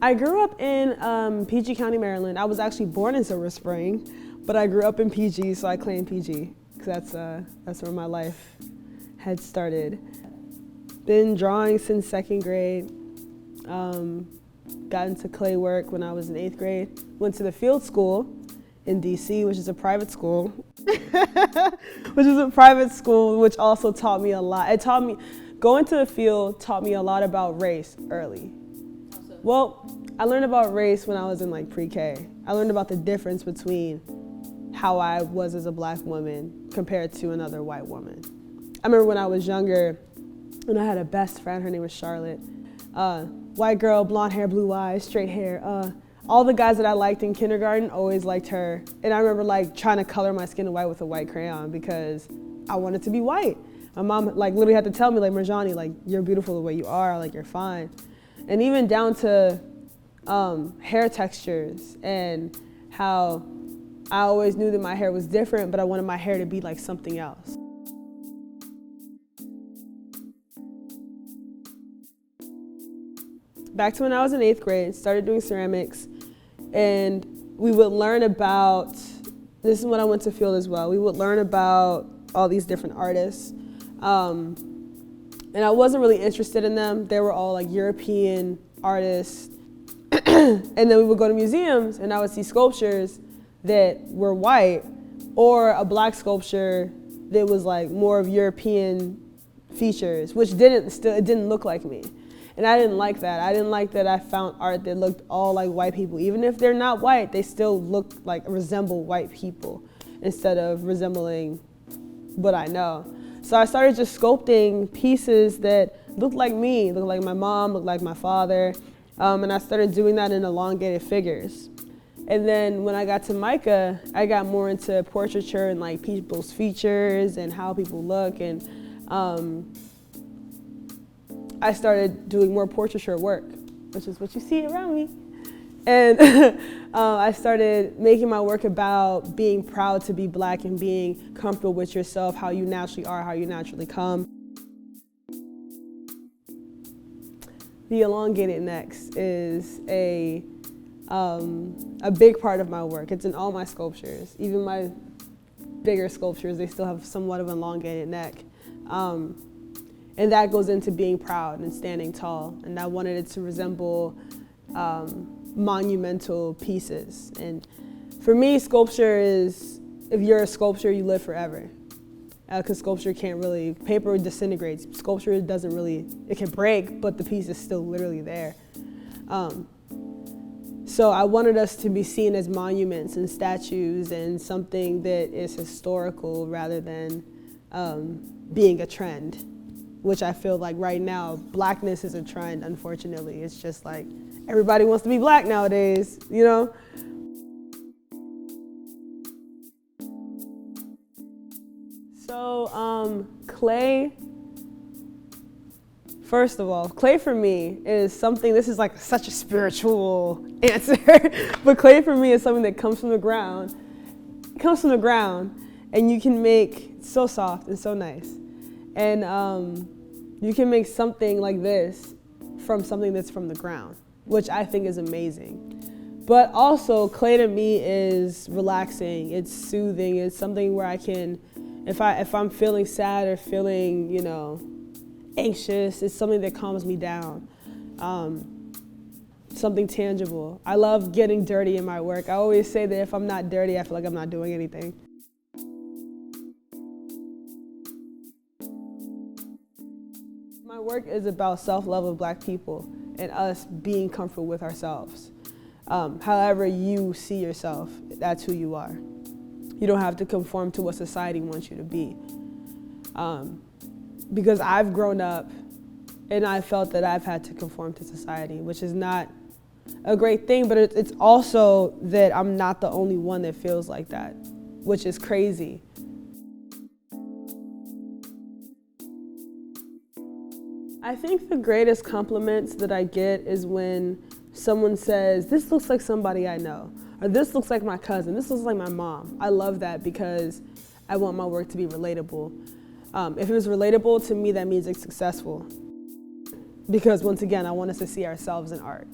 I grew up in PG County, Maryland. I was actually born in Silver Spring, but I grew up in PG, so I claim PG, because that's where my life had started. Been drawing since 2nd grade. Got into clay work when I was in 8th grade. Went to the field school in DC, which is a private school. Which also taught me a lot. It taught me, going to the field taught me a lot about race early. Well, I learned about race when I was in like pre-K. I learned about the difference between how I was as a black woman compared to another white woman. I remember when I was younger, and I had a best friend, her name was Charlotte. White girl, blonde hair, blue eyes, straight hair. All the guys that I liked in kindergarten always liked her. And I remember like trying to color my skin white with a white crayon because I wanted to be white. My mom like literally had to tell me like, Murjoni, like you're beautiful the way you are, like you're fine. And even down to hair textures and how I always knew that my hair was different, but I wanted my hair to be like something else. Back to when I was in 8th grade, started doing ceramics, and we would learn about, this is when I went to field as well, we would learn about all these different artists. And I wasn't really interested in them. They were all like European artists. And then we would go to museums and I would see sculptures that were white or a black sculpture that was like more of European features, which it didn't look like me. And I didn't like that. I didn't like that I found art that looked all like white people. Even if they're not white, they still look like, resemble white people instead of resembling what I know. So I started just sculpting pieces that looked like me, looked like my mom, looked like my father. And I started doing that in elongated figures. And then when I got to mica, I got more into portraiture and like people's features and how people look. And I started doing more portraiture work, which is what you see around me. And I started making my work about being proud to be black and being comfortable with yourself, how you naturally are, how you naturally come. The elongated necks is a big part of my work. It's in all my sculptures. Even my bigger sculptures, they still have somewhat of an elongated neck. And that goes into being proud and standing tall. And I wanted it to resemble monumental pieces. And for me, sculpture is, if you're a sculptor, you live forever. Because sculpture can't really, paper disintegrates. Sculpture doesn't really, it can break, but the piece is still literally there. So I wanted us to be seen as monuments and statues and something that is historical rather than being a trend, which I feel like right now, blackness is a trend, unfortunately. It's just like, everybody wants to be black nowadays, you know? So clay, first of all, clay for me is something, this is like such a spiritual answer, but clay for me is something that comes from the ground. It comes from the ground and you can make, it's so soft and so nice. And you can make something like this from something that's from the ground, which I think is amazing. But also clay to me is relaxing, it's soothing, it's something where I can, if I'm feeling sad or feeling, you know, anxious, it's something that calms me down. Something tangible. I love getting dirty in my work. I always say that if I'm not dirty, I feel like I'm not doing anything. My work is about self-love of black people and us being comfortable with ourselves. However you see yourself, that's who you are. You don't have to conform to what society wants you to be. Because I've grown up and I felt that I've had to conform to society, which is not a great thing, but it's also that I'm not the only one that feels like that, which is crazy. I think the greatest compliments that I get is when someone says, this looks like somebody I know, or this looks like my cousin, this looks like my mom. I love that because I want my work to be relatable. If it was relatable to me, that means it's successful. Because once again, I want us to see ourselves in art.